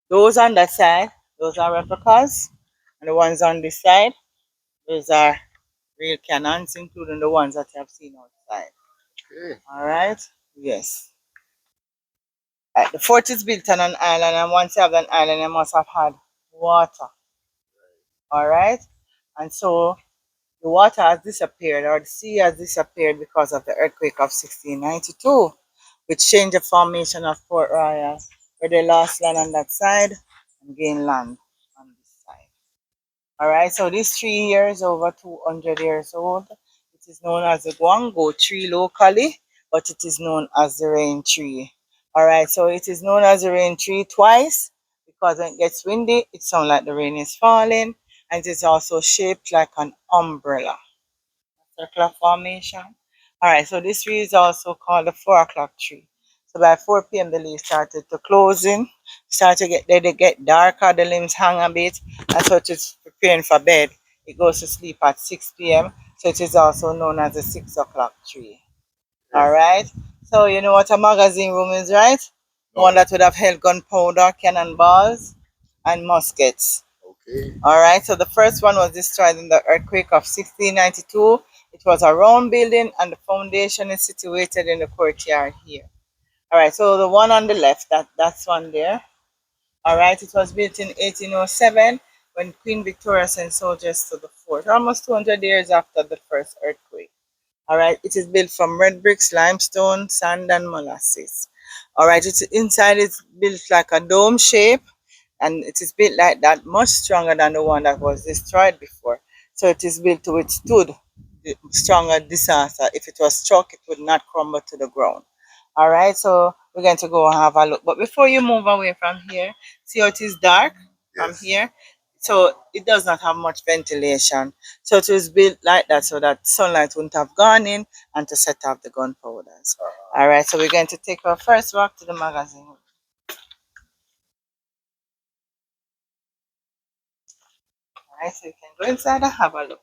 Those on that side, those are replicas, and the ones on this side, those are real cannons, including the ones that you have seen outside. Okay. All right. Yes. The fort is built on an island, and once you have an island, you must have had water. All right. And so the water has disappeared, or the sea has disappeared because of the earthquake of 1692, which changed the formation of Port Royal, where they lost land on that side and gained land on this side. All right, so this tree here is over 200 years old. It is known as the guango tree locally, but it is known as the rain tree. All right, so it is known as the rain tree twice because when it gets windy, it sounds like the rain is falling, and it is also shaped like an umbrella, circular formation. All right, so this tree is also called the 4 o'clock tree. So by 4 p.m. the leaves started to closing, start to get they get darker, the limbs hang a bit, and so it is preparing for bed. It goes to sleep at 6 p.m. So it is also known as the 6 o'clock tree. All Yeah. right. So you know what a magazine room is, right? One No. that would have held gunpowder, cannonballs, and muskets. Okay. All right, so the first one was destroyed in the earthquake of 1692. It was a round building, and the foundation is situated in the courtyard here. All right, so the one on the left, that's one there. All right, it was built in 1807 when Queen Victoria sent soldiers to the fort, almost 200 years after the first earthquake. All right, it is built from red bricks, limestone, sand, and molasses. All right, it's inside it's built like a dome shape, and it is built like that, much stronger than the one that was destroyed before. So it is built to withstood the stronger disaster. If it was struck, it would not crumble to the ground. All right, so we're going to go and have a look. But before you move away from here, see how it is dark from Yes. here? So it does not have much ventilation. So it was built like that so that sunlight wouldn't have gone in and to set off the gunpowders. All right, so we're going to take our first walk to the magazine. All right, so you can go inside and have a look.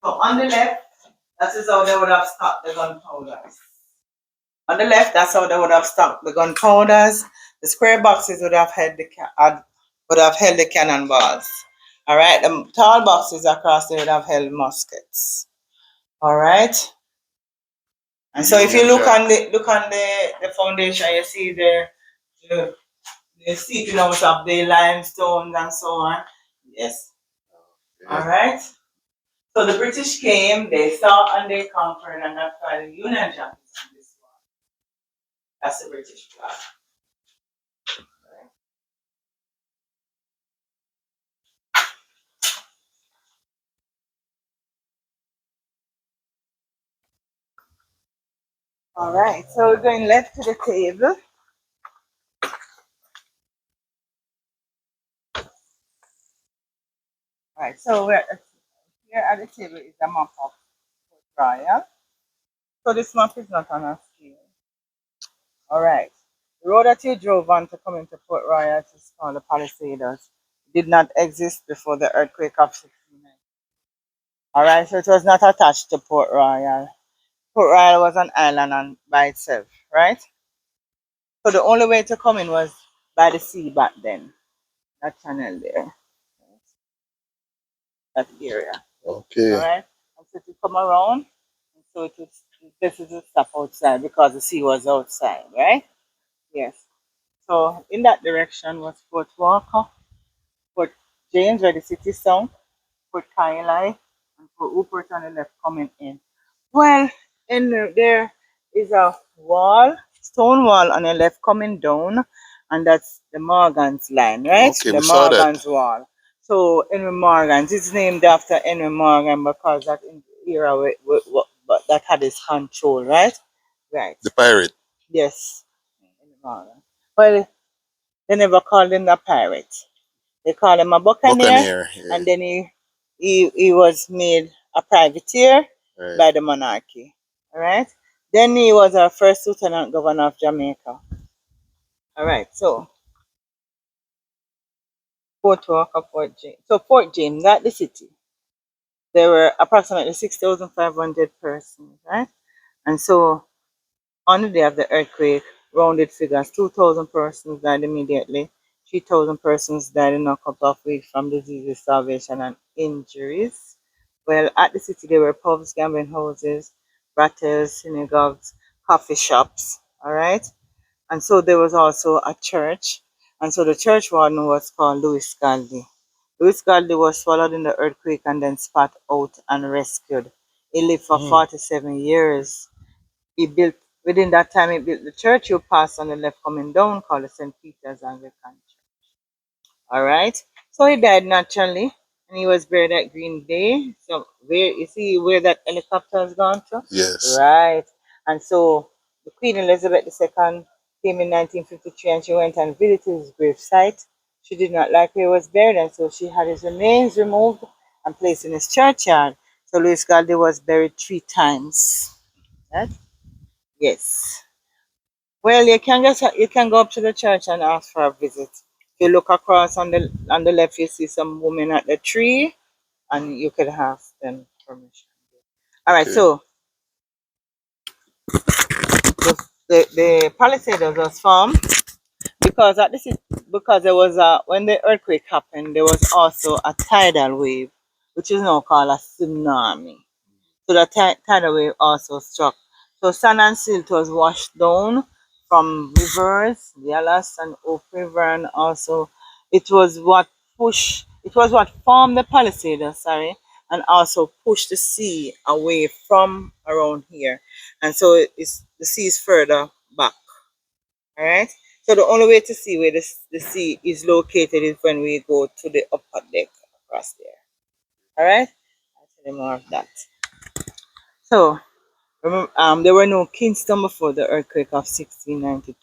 So on the left, that is how they would have stocked the gunpowders. On the left, that's how they would have stocked the gunpowders. The square boxes would have held would have held the cannonballs. All right, the tall boxes across there would have held muskets. All right, and so if you look on the foundation, you see the seeping out of the limestones and so on. Yes. Okay. All right. So the British came, they saw and they conquered, and that's why the Union Jack is on this one. That's the British flag. All right, so we're going left to the table. All right, so we're here at the table is a map of Port Royal. So this map is not on a scale. All right, the road that you drove on to come into Port Royal is called the Palisades. It did not exist before the earthquake of 1690. All right, so it was not attached to Port Royal. Port Royal was an island by itself, right? So the only way to come in was by the sea back then. That channel there, that area. All Okay. right. And so to come around, and so it was, this is the stuff outside because the sea was outside, right? Yes. So in that direction was Fort Walker, Fort James, where the city sunk, Fort Kailai, and Fort Rupert on the left coming in. Well, there is a wall, stone wall on the left coming down, and that's the Morgan's line, right? Okay, The we saw that. Morgan's wall. So Henry Morgan's, it's named after Henry Morgan because that in the era but that had his control, right? Right. The pirate. Yes. Henry Morgan. Well, they never called him a pirate. They called him a buccaneer, Buccaneer. and Yeah. then he was made a privateer Right. by the monarchy. All right. Then he was our first lieutenant governor of Jamaica. All right. So Fort Walker, Fort James. So Fort James, not the city. There were approximately 6,500 persons, right? And so on the day of the earthquake, rounded figures. 2,000 persons died immediately. 3,000 persons died in a couple of weeks from diseases, starvation, and injuries. Well, at the city there were pubs, gambling houses, brothels, synagogues, coffee shops. All right, and so there was also a church, and so the church warden was called Louis Galdi. Louis Galdi was swallowed in the earthquake and then spat out and rescued. He lived for 47 years. He built Within that time he built the church you pass on the left coming down called the St. Peter's Anglican Church. All right. So he died naturally and he was buried at Green Bay. So where you see where that helicopter has gone to? Yes. Right. And so the Queen Elizabeth II came in 1953 and she went and visited his grave site. She did not like where he was buried and so she had his remains removed and placed in his churchyard. So Louis Galdi was buried 3 times. Right? Yes. Well, you can go up to the church and ask for a visit. If you look across on the left, you see some women at the tree, and you could ask them permission. All right, Okay. so the Palisades was formed because because there was a when the earthquake happened, there was also a tidal wave, which is now called a tsunami. So the tidal wave also struck. So sand and silt was washed down from rivers, the Alas and Oak River, and also it was what formed the Palisades, sorry, and also pushed the sea away from around here. And so the sea is further back. All right. So the only way to see where the sea is located is when we go to the upper deck across there. All right. I'll tell you more of that. So there were no Kingston before the earthquake of 1692.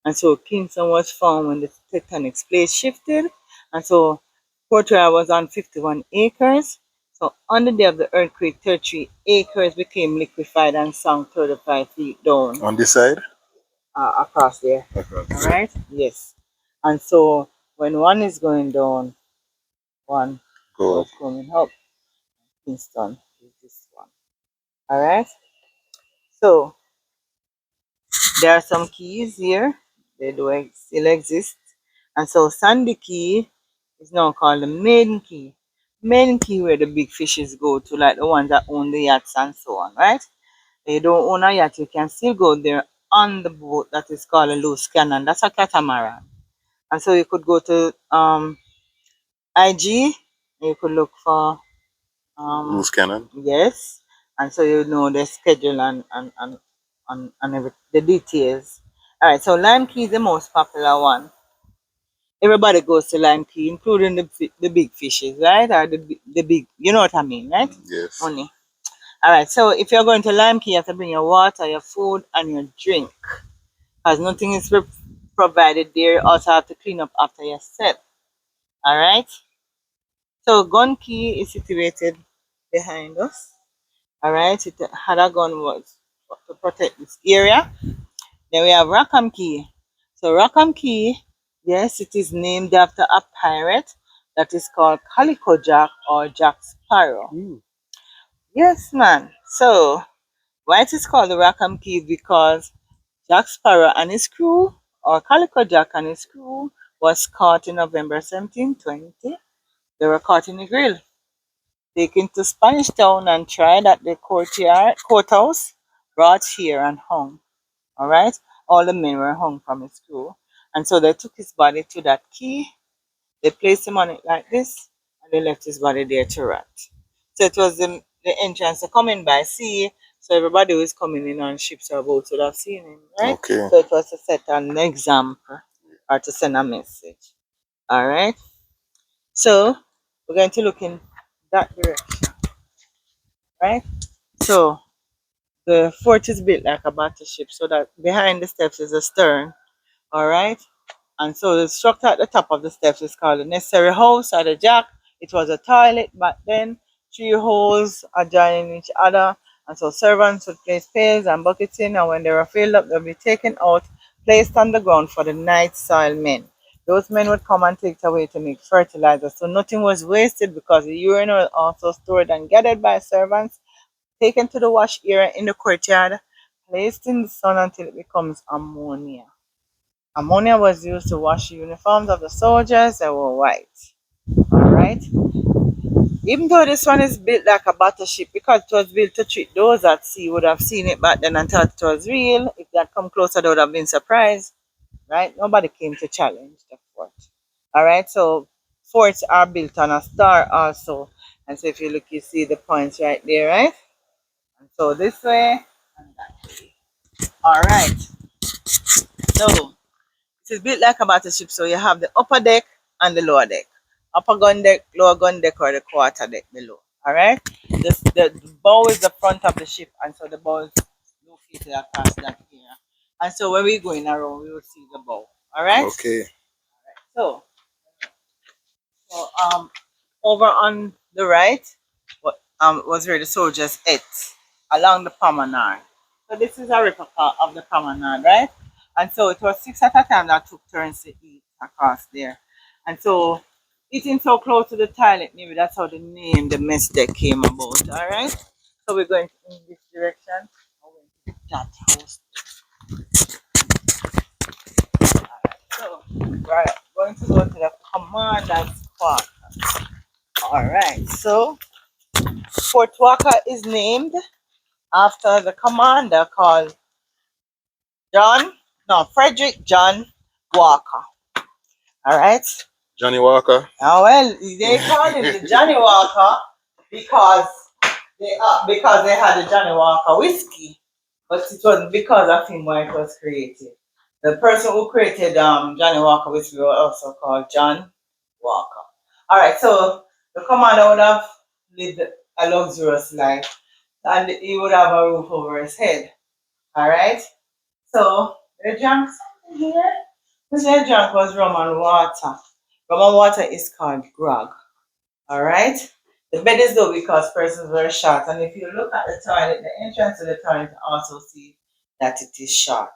And so Kingston was formed when the tectonic plates shifted. And so Port Royal was on 51 acres. So on the day of the earthquake, 33 acres became liquefied and sunk 35 feet down On this side? across there. Across All this side. right? Yes. And so when one is going down, one Go up. was coming up. Kingston is this one. All right? So there are some keys here. They do still exist. And so Sandy Key is now called the main key. Main key where the big fishes go to, like the ones that own the yachts and so on, right? If you don't own a yacht, you can still go there on the boat that is called a loose cannon. That's a catamaran. And so you could go to IG and you could look for Loose cannon. yes. And so you know the schedule and the details. All right, so Lime Key is the most popular one. Everybody goes to Lime Key, including the big fishes, right? Or the big, you know what I mean, right? Yes. Money. All right, so if you're going to Lime Key, you have to bring your water, your food, and your drink. Because nothing is provided there. You also have to clean up after yourself. All right? So Gun Key is situated behind us. All right? It had a gun was to protect this area. Then we have Rackham Key. So Rackham Key, yes, it is named after a pirate that is called Calico Jack or Jack Sparrow. Yes, man. So why it is called the Rackham Key is because Jack Sparrow and his crew, or Calico Jack and his crew, was caught in November 1720. They were caught in the grill, taken to Spanish Town and tried at the courthouse, brought here and hung. All right. All the men were hung from his crew. And so they took his body to that key, they placed him on it like this, and they left his body there to rot. So it was the entrance to coming by sea, so everybody who is coming in on ships or boats would have seen him, right? Okay. So it was to set an example or to send a message. All right. So we're going to look in that direction, right? So the fort is built like a battleship, so that behind the steps is a stern. All right. And so the structure at the top of the steps is called the necessary house or the jack. It was a toilet back then, 3 holes adjoining each other. And so servants would place pails and buckets in, and when they were filled up, they'd be taken out, placed on the ground for the night soil men. Those men would come and take it away to make fertilizer. So nothing was wasted because the urine was also stored and gathered by servants, taken to the wash area in the courtyard, placed in the sun until it becomes ammonia. Ammonia was used to wash the uniforms of the soldiers that were white. Alright? Even though this one is built like a battleship, because it was built to treat those at sea, would have seen it back then and thought it was real. If they had come closer, they would have been surprised. Right? Nobody came to challenge the fort. Alright, so forts are built on a star also. And so if you look, you see the points right there, right? And so this way and that way. Alright. So it is built like a battleship, so you have the upper deck and the lower deck. Upper gun deck, lower gun deck, or the quarter deck below. Alright? The bow is the front of the ship, and so the bow is located across that here. And so when we're going around, we will see the bow. Alright? Okay. So, so over on the right was where the soldiers ate along the promenade. So this is a replica of the promenade, right? And so it was six at a time that took turns to eat across there. And so eating so close to the toilet, maybe that's how the name, the mess deck came about. All right. So we're going in this direction. That house. So we're going to go to the commander's quarters. All right. So Fort Walker is named after the commander called Frederick John Walker. All right. Johnny Walker. Oh, well, they called him the Johnny Walker because they had the Johnny Walker whiskey, but it wasn't because of him why it was created. The person who created Johnny Walker whiskey was also called John Walker. All right, so the commander would have lived a luxurious life, and he would have a roof over his head. All right. So they drank something here. Which they drank was rum and water. Rum and water is called grog. Alright? The bed is low because persons were short. And if you look at the toilet, the entrance to the toilet also see that it is short.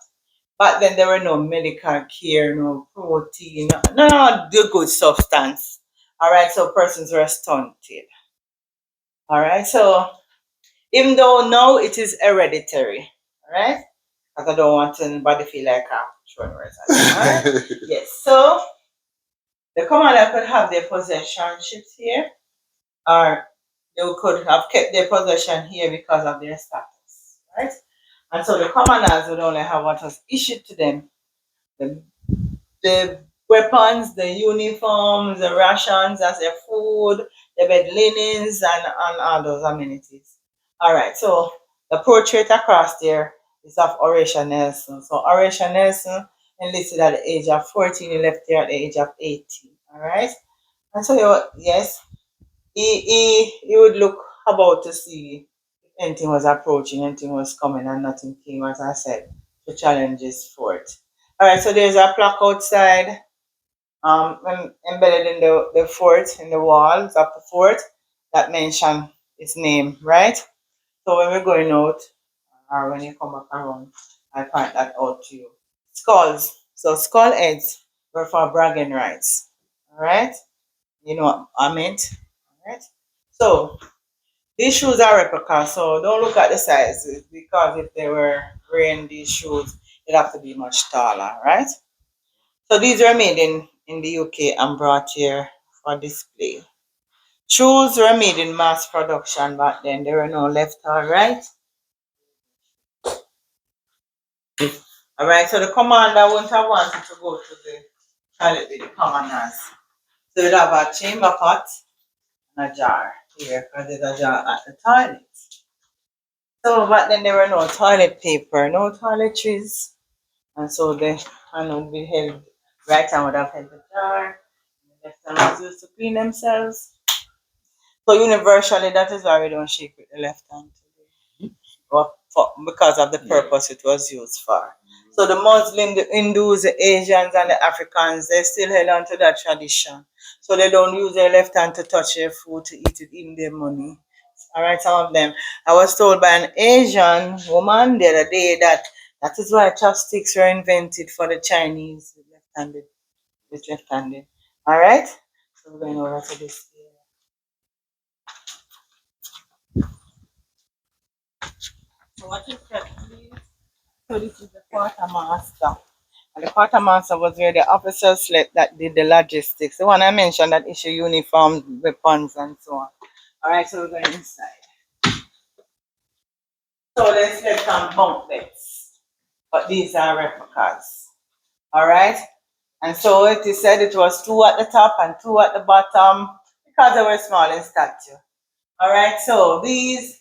But then there were no medical care, no protein, no the good substance. Alright, so persons were stunted. Alright, so even though now it is hereditary, alright? Because I don't want anybody to feel like I'm showing words. Alright? Yes, so the commander could have their possession ships here, or they could have kept their possession here because of their status, right? And so the commanders would only have what was issued to them: the, the weapons, the uniforms, the rations, as their food, the bed linens, and all those amenities. All right, so the portrait across there is of Horatio Nelson. So Horatio Nelson enlisted at the age of 14, he left there at the age of 18. All right, and so yes, he would look about to see if anything was approaching, anything was coming, and nothing came, as I said, to challenge his fort. All right, so there's a plaque outside, embedded in the fort, in the walls of the fort, that mention its name, right? So when we're going out, or when you come back around, I point that out to you. Skulls. So skull heads were for bragging rights. All right? You know what I meant? All right? So these shoes are replicas, so don't look at the sizes because if they were wearing these shoes, it'd have to be much taller, right? So these were made in the UK and brought here for display. Shoes were made in mass production back then. There were no left or right. All right, so the commander wouldn't have wanted to go to the toilet with the commoners. So you'd have a chamber pot and a jar here because there's a jar at the toilet. So back then there were no toilet paper, no toiletries. And so the hand would be held, right hand would have held the jar, and the left hand was used to clean themselves. So universally that is why we don't shake with the left hand today. Because of the purpose it was used for. So the Muslim, the Hindus, the Asians and the Africans, they still held on to that tradition. So they don't use their left hand to touch their food, to eat it, in their money. All right, some of them. I was told by an Asian woman the other day that that is why chopsticks were invented for the Chinese left-handed, with left-handed. All right, so we're going over to this here. So what is that, please? So this is the quartermaster. And the quartermaster was where the officers slept that did the logistics. The one I mentioned that issue uniforms, weapons, and so on. Alright, so we're going inside. So they slept on bunk beds. But these are replicas. Alright? And so it is said it was two at the top and two at the bottom because they were small in stature. Alright, so these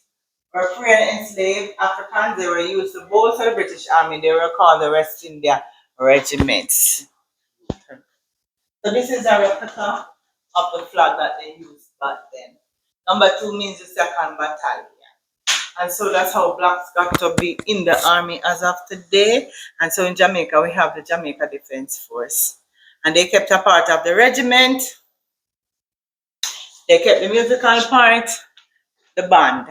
were free and enslaved Africans. They were used to bolster the British Army. They were called the West India Regiments. So this is a replica of the flag that they used back then. Number 2 means the 2nd Battalion. And so that's how blacks got to be in the army as of today. And so in Jamaica, we have the Jamaica Defense Force. And they kept a part of the regiment. They kept the musical part, the band.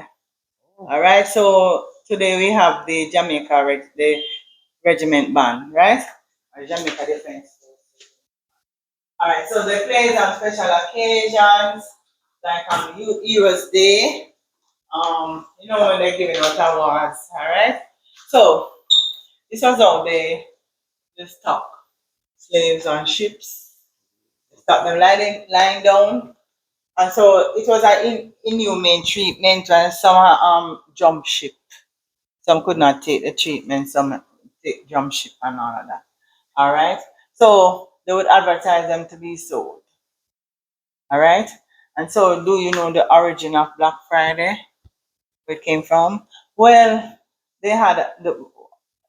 All right, so today we have the Jamaica, the regiment band, right? Or Jamaica Defense Force. All right, so they play on special occasions, like on Heroes Day. When they're giving out awards, all right? So this was how they stock slaves on ships, they stock them lying down. And so it was an inhumane treatment and some jump ship. Some could not take the treatment, some take jump ship and all of that. All right. So they would advertise them to be sold. All right. And so, do you know the origin of Black Friday? Where it came from? Well, they had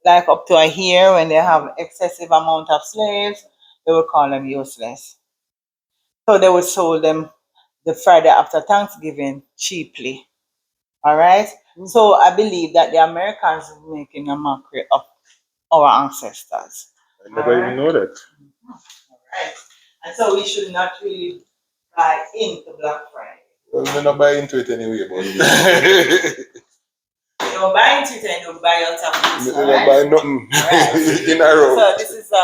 like up to a year when they have excessive amount of slaves, they would call them useless. So they would sold them the Friday after Thanksgiving cheaply. All right. So I believe that the Americans are making a mockery of our ancestors. I never even know that. All right. And so we should not really buy into Black Friday. Well, we're not buy into it anyway, but You don't buy into it and you don't buy out of it. we don't buy nothing Right. in a row. So this is a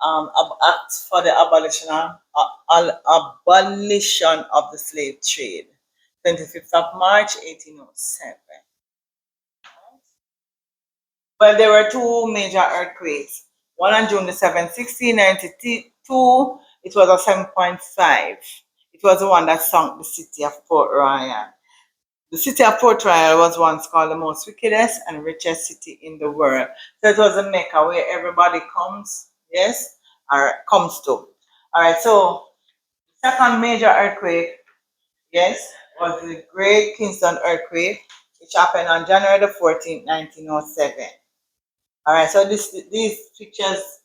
act for the abolition of the slave trade, 25th of March, 1807. Well, there were two major earthquakes. One on June the 7th, 1692, it was a 7.5. It was the one that sunk the city of Port Royal. The city of Port Royal was once called the most wickedest and richest city in the world. So it was a Mecca where everybody comes, yes, or comes to. All right, so the second major earthquake, yes, was the Great Kingston earthquake, which happened on January the 14th, 1907. All right, so these pictures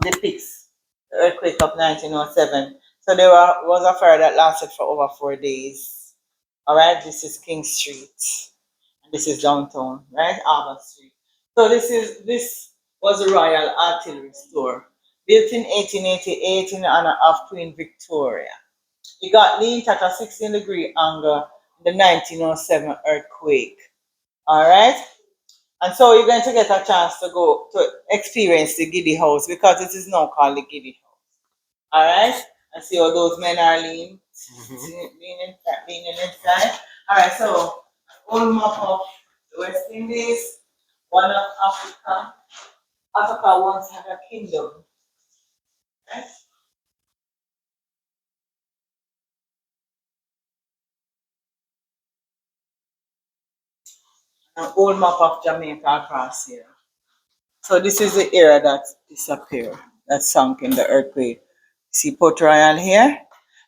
depicts the earthquake of 1907. So there was a fire that lasted for over 4 days. All right, this is King Street, and this is downtown, right, Albert Street. So this was a Royal Artillery store, built in 1888 in honor of Queen Victoria. It got leaned at a 16-degree angle in the 1907 earthquake. All right. And so you're going to get a chance to go to experience the Giddy House because it is now called the Giddy House. All right? And see how those men are leaning inside. All right, so old map of the West Indies, one of Africa. Africa once had a kingdom. Right? An old map of Jamaica across here. So this is the area that disappeared, that sunk in the earthquake. See Port Royal here?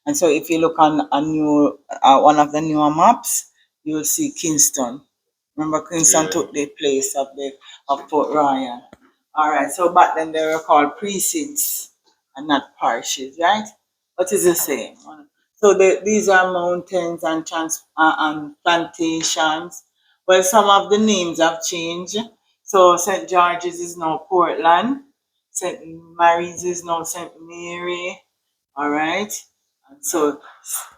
And so if you look on a new one of the newer maps, you will see Kingston. Remember Kingston took the place of Port Royal. All right, so back then they were called precincts and not parishes, right? But it's the same. So these are mountains and plantations. Well, some of the names have changed. So St. George's is now Portland. St. Mary's is now St. Mary. All right. And so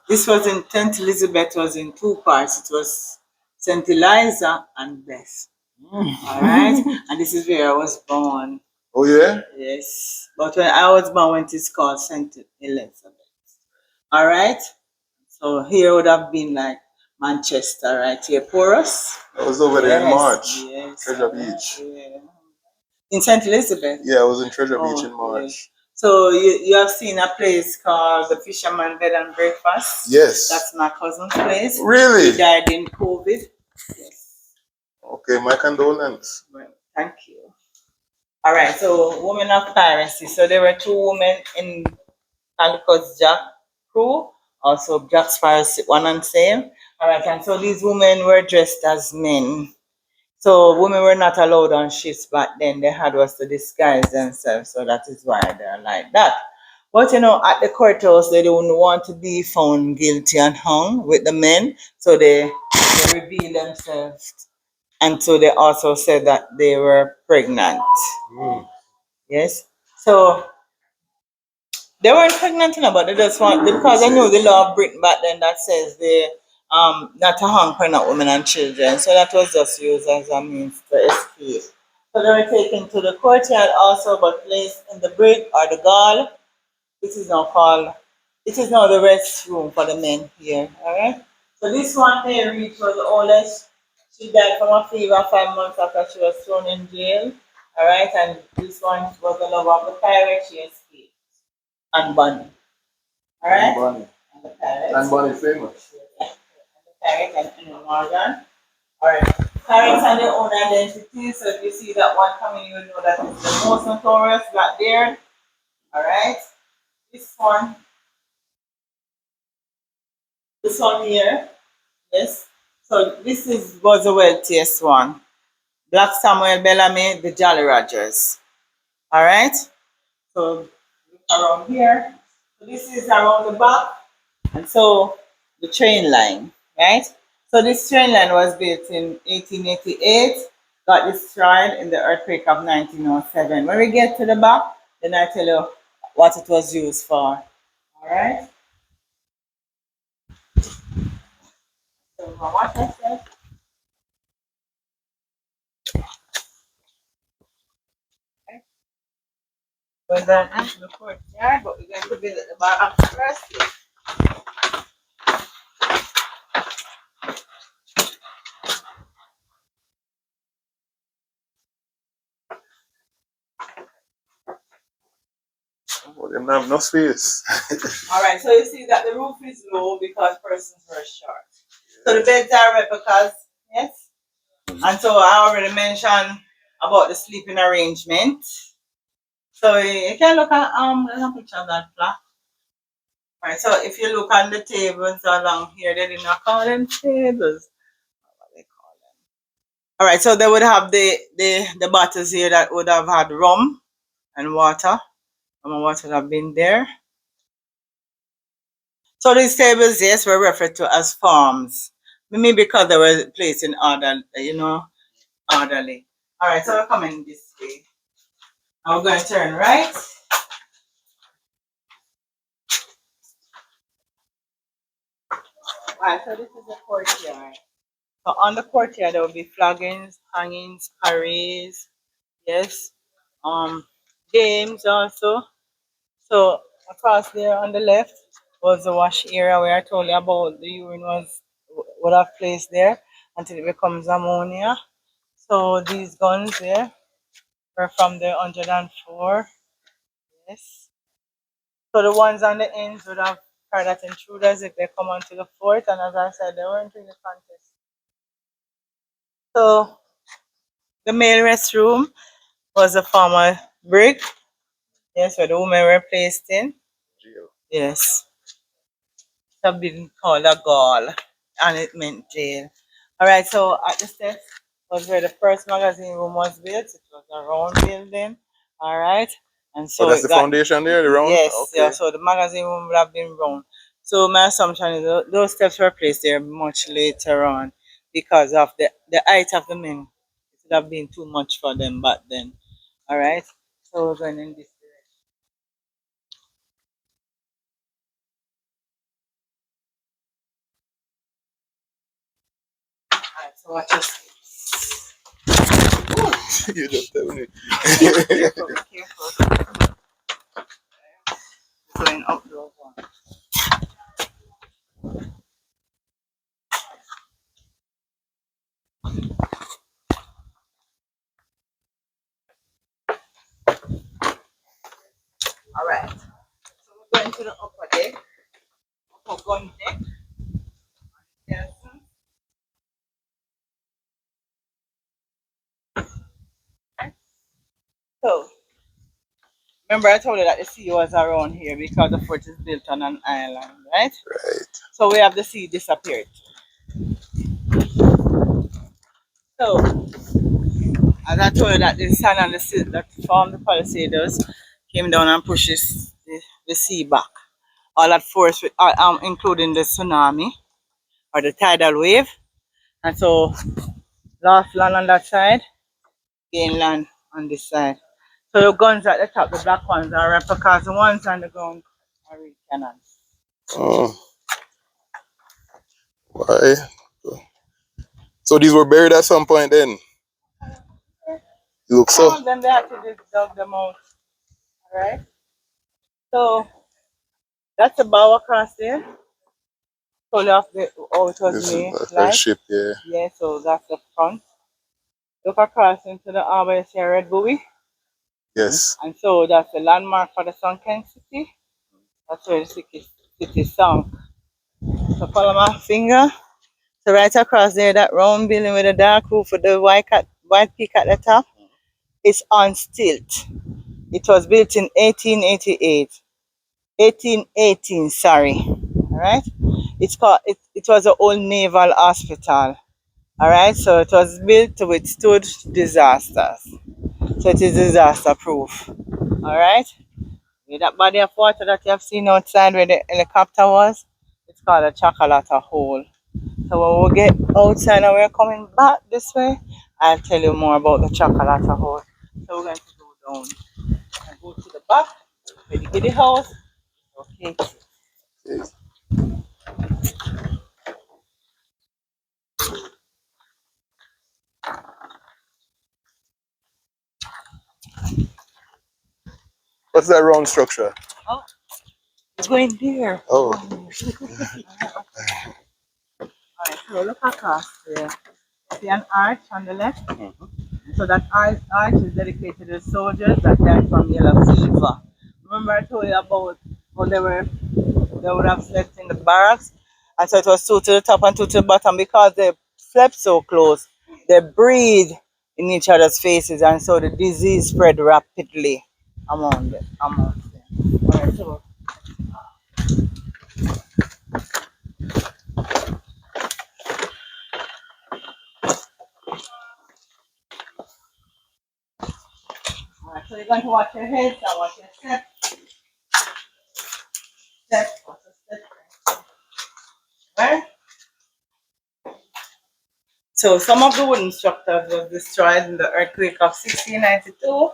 this was in St. Elizabeth was in two parts. It was St. Eliza and Beth. All right. And this is where I was born. Oh yeah? Yes. But when I was born, it is called St. Elizabeth. All right. So here would have been like Manchester, right here. Porus. I was over there in Yes, March. yes. Treasure Beach. Yeah. In St. Elizabeth. Yeah, I was in Treasure Beach Oh, in yeah. March. So you have seen a place called the Fisherman Bed and Breakfast? Yes. That's my cousin's place. Really? He died in COVID. Yes. Okay, my condolence. Well, thank you. All right, so women of piracy. So there were two women in Calicott's Jack crew, also Jack Sparrow's one and same. All right, and so these women were dressed as men. So women were not allowed on ships back then. They had was to disguise themselves, so that is why they're like that. But at the courthouse, they don't want to be found guilty and hung with the men, so they reveal themselves. And so they also said that they were pregnant. Yes. So they weren't pregnant, but they just want because I know the law of Britain back then that says they not to hang pregnant women and children. So that was just used as a means to escape. So they were taken to the courtyard also, but placed in the brig or the gall. This is now called. It is now the restroom for the men here. All right. So this one here, Reach was the oldest. She died from a fever 5 months after she was thrown in jail. All right, and this one was the lover of the pirate. She escaped. And Bunny. All right. And Bonnie. And the parrot. And Bonnie famous. Yeah. And the parrot and Morgan. All right. Parrots and their own identity. So if you see that one coming, you will know that it's the most notorious black beard. All right. This one. This one here. Yes. So this was the wealthiest one. Black Samuel Bellamy, the Jolly Rogers. All right. So look around here. So this is around the back. And so the train line, right? So this train line was built in 1888, got destroyed in the earthquake of 1907. When we get to the back, then I tell you what it was used for. All right? So what I said. Okay. We're done into the courtyard, but we're going to visit the bar first. Well, they don't have no space. All right, so you see that the roof is low because persons were short. So the beds are replicas, yes? And so I already mentioned about the sleeping arrangement. So you can look at there's a picture of that flat. Right, so if you look on the tables along here, they did not call them tables. What they call them. All right, so they would have the bottles here that would have had rum and water. And water would have been there. So these tables, yes, were referred to as farms. Maybe because they were placed in order, orderly. All right, so we're coming this way. Now we're going to turn right. All right, so this is the courtyard. So on the courtyard there will be flaggings, hangings, parades, yes, games also. So across there on the left was the wash area where I told you about the urine would have placed there until it becomes ammonia. So these guns there were from the 104. Yes. So the ones on the ends would have heard that intruders if they come onto the fort, and as I said, they weren't really contest. So the male restroom was a former brig, yes, where the women were placed in. Jail. Yes. It have been called a gall, and it meant jail. Alright, so at the steps was where the first magazine room was built. It was a round building. Alright. And Oh, so that's it the got foundation there, the round? yes, Okay. yeah. So the magazine room would have been round. So my assumption is those steps were placed there much later on because of the height of the men. It would have been too much for them back then. All right. So we're going in this direction. All right. So watch this. You just tell me. Careful, be careful. Going up those ones. Alright. So we're going to the upper deck, upper gun deck. Yes. So remember I told you that the sea was around here because the fort is built on an island, right? Right. So we have the sea disappeared. So as I told you that the sand and the sea that formed the palisades came down and pushes the sea back. All that force, including the tsunami or the tidal wave. And so lost land on that side, gain land on this side. So the guns at the top, the black ones are replicas, the ones on the ground are real cannons. Oh, why? So these were buried at some point then? You look so. Some of them they had to just dug them out. Alright? So that's the bow across there. Told off the how it was This is made. like a Like, ship, yeah. yeah, so that's the front. Look across into the harbor, you see a red buoy. Yes. And so that's the landmark for the sunken city. That's where the city sunk. So follow my finger. So right across there, that round building with the dark roof with the white peak at the top, it's on stilt. It was built in 1888. 1818, sorry. Alright? It was an old naval hospital. Alright, so it was built to withstood disasters. So it is disaster proof. Alright? With that body of water that you have seen outside where the helicopter was, it's called a Chocolate Hole. So when we get outside and we're coming back this way, I'll tell you more about the Chocolate Hole. So we're going to go down and go to the back where the giddy house. Okay. Yes. What's that round structure? Oh, it's going there. Oh, Alright, so look across there. See an arch on the left? So that arch is dedicated to the soldiers that died from yellow fever. Remember I told you about how they would have slept in the barracks? And so it was two to the top and two to the bottom because they slept so close. They breathed in each other's faces and so the disease spread rapidly amongst them. Alright, so alright, so you're going to watch your heads and watch your watch your step. Right? So some of the wooden structures was destroyed in the earthquake of 1692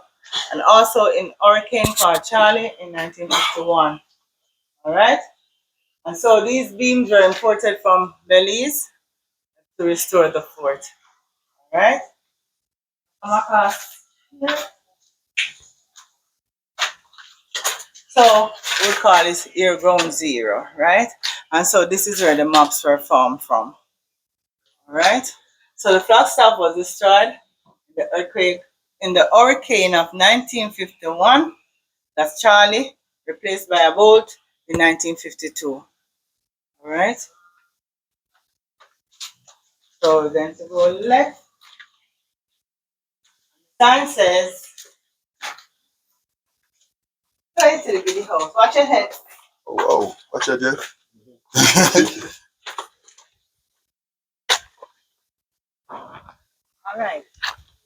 and also in hurricane called Charlie in 1951. All right? And so these beams were imported from Belize to restore the fort. All right? Come across here. So we call this here ground zero, right? And so this is where the maps were formed from. All right? So the Flagstaff was destroyed in the earthquake in the hurricane of 1951. That's Charlie, replaced by a boat in 1952. All right. So we're going to go left. Sign says, go into the giddy house. Watch your head. oh, wow. Watch out, Jeff. All right.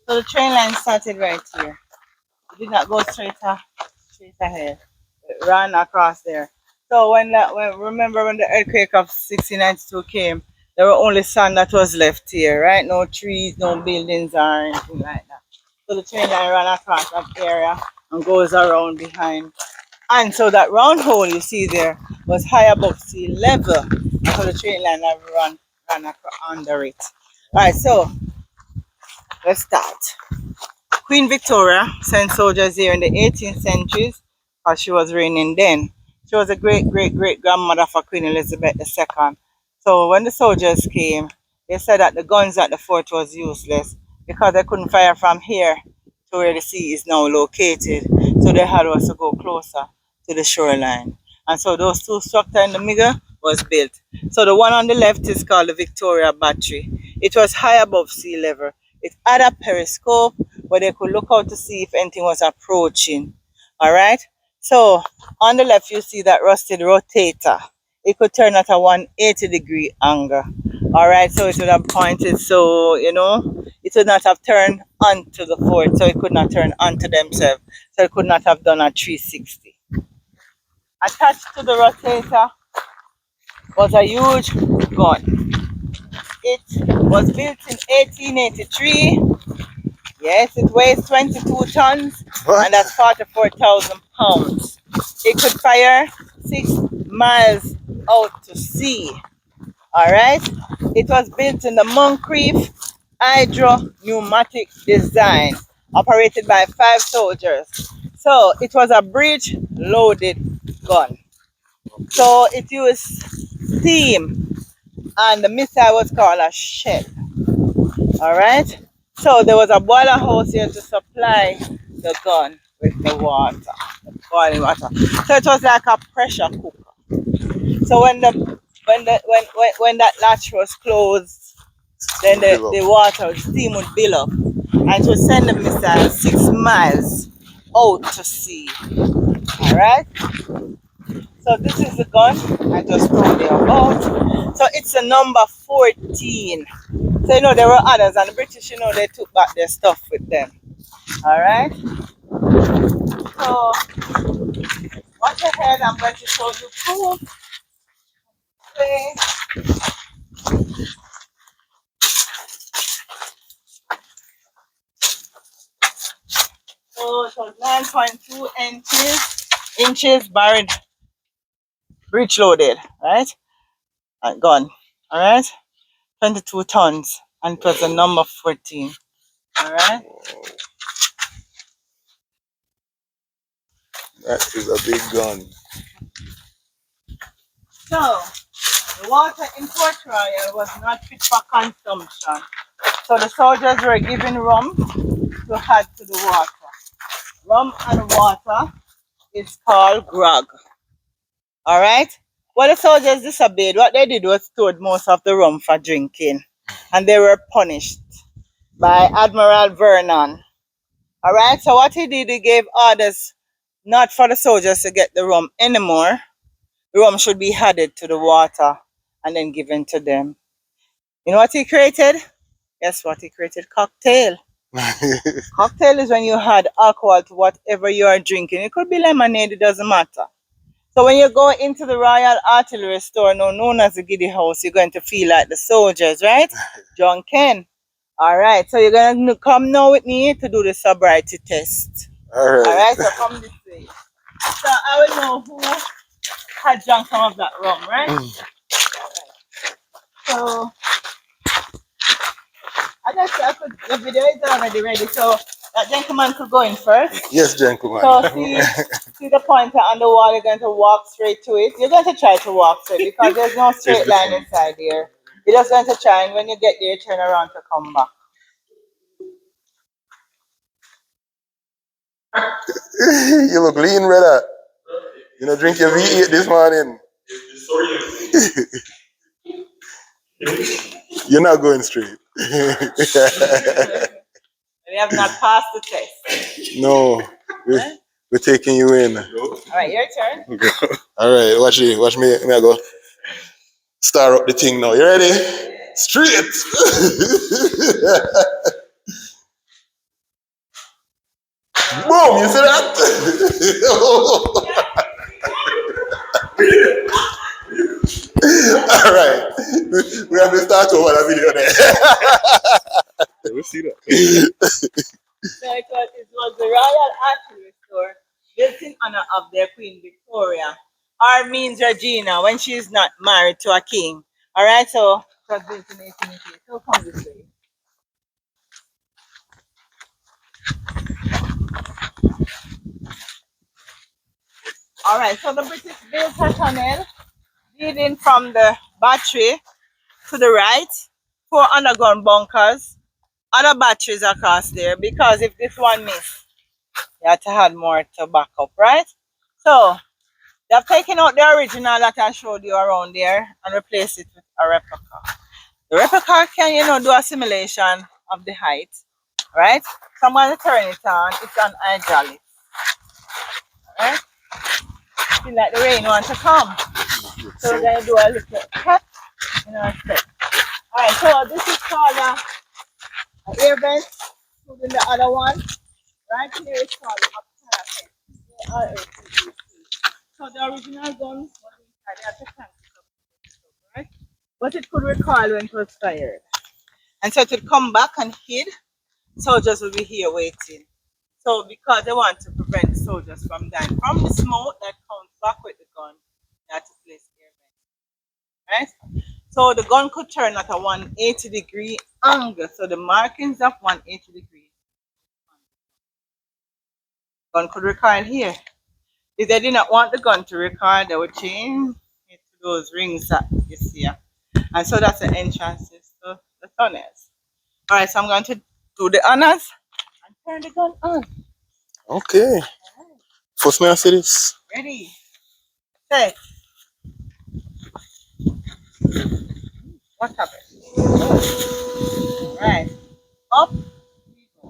So the train line started right here. It did not go straight ahead. It ran across there. So remember when the earthquake of 1692 came, there were only sand that was left here, right? No trees, no buildings or anything like that. So the train line ran across that area and goes around behind. And so that round hole you see there was high above sea level. So the train line ran under it. Alright, so let's start. Queen Victoria sent soldiers here in the 18th century because she was reigning then. She was a great grandmother for Queen Elizabeth II. So when the soldiers came, they said that the guns at the fort was useless because they couldn't fire from here to where the sea is now located. So they had us to go closer. to the shoreline. And so those two structures in the middle was built. So the one on the left is called the Victoria Battery. It was high above sea level. It had a periscope where they could look out to see if anything was approaching. All right. So on the left, you see that rusted rotator. It could turn at a 180-degree angle. All right. So it would have pointed. So, it would not have turned onto the fort. So it could not turn onto themselves. So it could not have done a 360. Attached to the rotator was a huge gun. It was built in 1883. Yes, it weighs 22 tons What? and that's 44,000 pounds. It could fire 6 miles out to sea. All right. It was built in the Moncrief Hydro Pneumatic design, operated by 5 soldiers. So it was a bridge loaded gun. So it used steam and the missile was called a shell. All right. So there was a boiler house here to supply the gun with the water, the boiling water. So it was like a pressure cooker. So when that latch was closed, then the water, steam would build up, and it would send the missile 6 miles out to sea. All right. So this is the gun I just told you about. So it's a number 14. So there were others, and the British, they took back their stuff with them. All right. So watch ahead. I'm going to show you proof. Okay. So it was 9.2 inches buried, breech loaded, right? And gun. All right. 22 tons, and it was the number 14. All right. That is a big gun. So the water in Port Royal was not fit for consumption. So the soldiers were given rum to add to the water. Rum and water is called grog. All right. Well, the soldiers disobeyed. What they did was stored most of the rum for drinking, and they were punished by Admiral Vernon. All right. So what he did, he gave orders not for the soldiers to get the rum anymore. The rum should be added to the water and then given to them. You know what he created? Guess what? He created cocktail. Cocktail is when you add alcohol to whatever you are drinking. It could be lemonade, it doesn't matter. So when you go into the Royal Artillery store, now known as the Giddy House, you're going to feel like the soldiers, right? John Ken. All right, so you're going to come now with me to do the sobriety test. All right. All right, so come this way. So I will know who had drunk some of that rum, right? So I guess the video is already ready, so that gentleman could go in first. Yes, gentlemen. So see the pointer on the wall, you're going to walk straight to it. You're going to try to walk straight because there's no straight line inside here. You're just going to try, and when you get there, turn around to come back. You look lean, brother. You know, drink your V8 this morning. You're not going straight. We have not passed the test. No, we're taking you in. All right, your turn. All right, watch me. Watch me. I go start up the thing now. You ready? Straight. Boom! You see that? All right, we have to start over the video there. We'll see that. So it was the Royal Artillery store built in honor of their Queen Victoria, or means Regina, when she is not married to a king. All right, so it was built in 1888. So come this way. All right, so the British built a tunnel leading from the battery to the right, 4 underground bunkers, other batteries across there, because if this one missed, you have to add more to back up, right? So They have taken out the original that I showed you around there and replaced it with a replica. The replica can, do a simulation of the height, right? So I'm going to turn it on. It's on hydraulic, right? Feel like the rain wants to come. So we're going to do a little cut in our step. All right, so this is called an air vent. Including the other one, right here is called a parapet. So the original gun was inside. They had to crank it up, right? But it could recoil when it was fired. And so it would come back and hid. Soldiers will be here waiting. So because they want to prevent the soldiers from dying from the smoke that comes back with the gun, they had to place air vent, right? So the gun could turn at a 180-degree angle. So the markings of 180 degrees. Gun could recoil here. If they did not want the gun to recoil, they would change it to those rings that you see here. And so that's the entrances to the tunnels. Alright, so I'm going to do the honors and turn the gun on. Okay. First me I see this. Ready, set. What happened? Right. Up we go.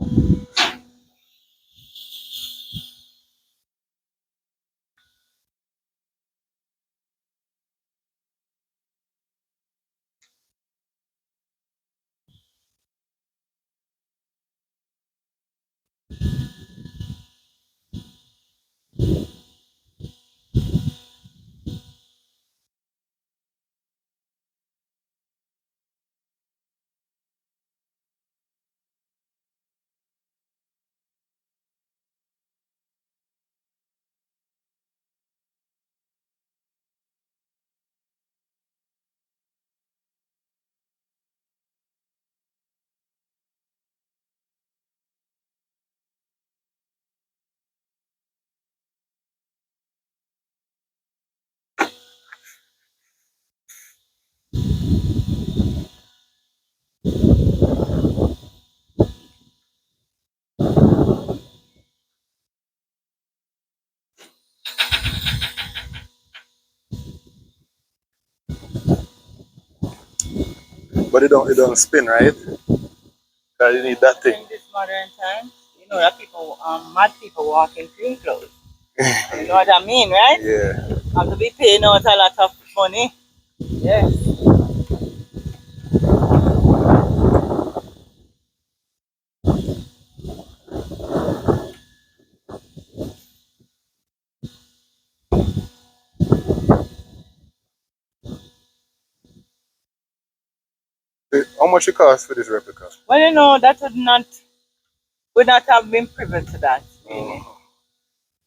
But it don't spin, right? Cause you need that In thing. this modern time, you know that people, mad people walk in clean clothes. You know what I mean, right? Yeah. Have to be paying out a lot of money. Yes. How much it cost for this replica? Well, that would not have been privy to that, really.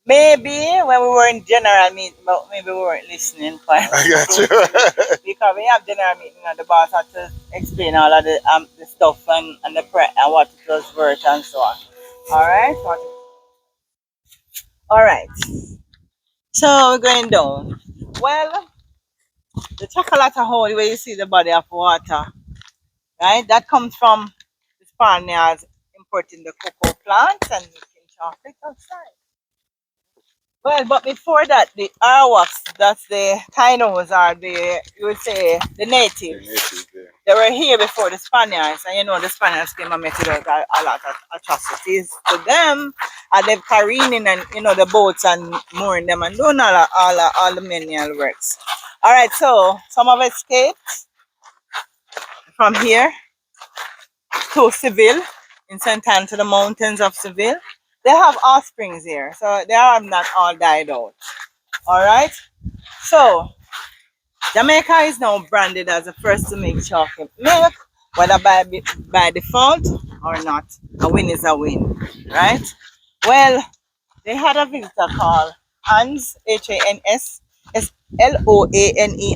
Maybe when we were in general meeting, but maybe we weren't listening quite. I got you. Because we have general meeting and the boss had to explain all of the stuff and the pre and what it was worth and so on. Alright? Alright. So we're going down. Well, the chocolate hole where you see the body of water, right? That comes from the Spaniards importing the cocoa plants and making chocolate outside. Well, but before that, the Arawaks, that's the Tainos, are you would say, the natives. Yeah. They were here before the Spaniards, and the Spaniards came and meted out a lot of atrocities to them, and they're careening and, the boats and mooring them and doing all the manual works. All right, so some have escaped from here to Seville, in St. Anne to the mountains of Seville. They have offsprings here, so they have not all died out. All right, so Jamaica is now branded as the first to make chocolate milk, whether by default or not. A win is a win, right? Well, they had a visitor called Hans, Hans, Sloane,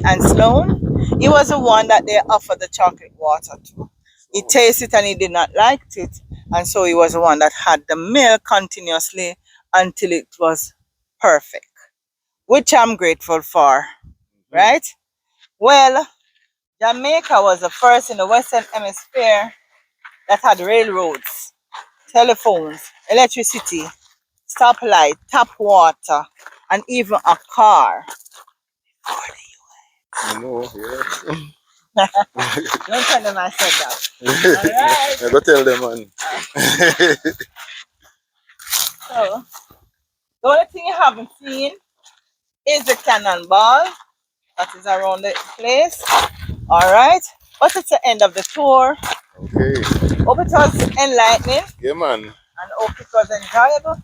and Sloan. He was the one that they offered the chocolate water to. He tasted it and he did not like it, and so he was the one that had the milk continuously until it was perfect, which I'm grateful for, right? Well, Jamaica was the first in the Western Hemisphere that had railroads, telephones, electricity, stoplight, tap water, and even a car. No, yeah. Don't tell them I said that. Alright. I go tell them, man. So, the only thing you haven't seen is the cannonball that is around the place. Alright. But it's the end of the tour. Okay. Hope it was enlightening Yeah, man. and hope it was enjoyable.